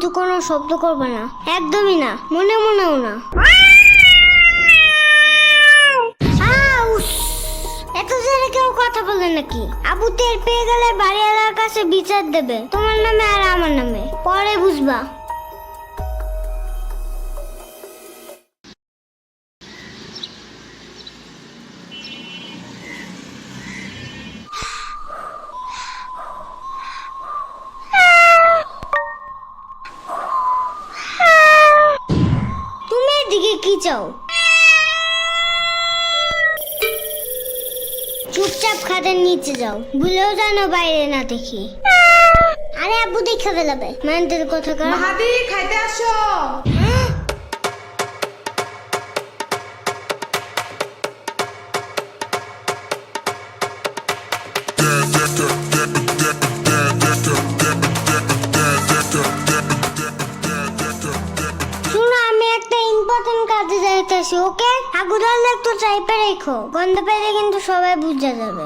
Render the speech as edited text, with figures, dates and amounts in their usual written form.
কিন্তু কোনো শব্দ করবে না, একদমই না, মনে মনেও না। এত জোরে কেউ কথা বলে নাকি? আবু টের পেয়ে গেলে বাড়িওয়ালার কাছে বিচার দেবে, তোমার নামে আর আমার নামে, পরে বুঝবা। তুমি এদিকে কি চাও? চুপচাপ খাটের নিচে যাও, ভুলেও জানো বাইরে না দেখি। আরে আব্বু দেখে ফেলাবে, মানতের কথা কর। মাহাদি খাইতে আসো। শুনো, আমি একটা ইম্পর্টেন্ট কাজে যাইতেছি, ওকে? আগুদাল একটু চাইপে রেখো, গন্ধ পেলে কিন্তু সবাই বুঝে যাবে।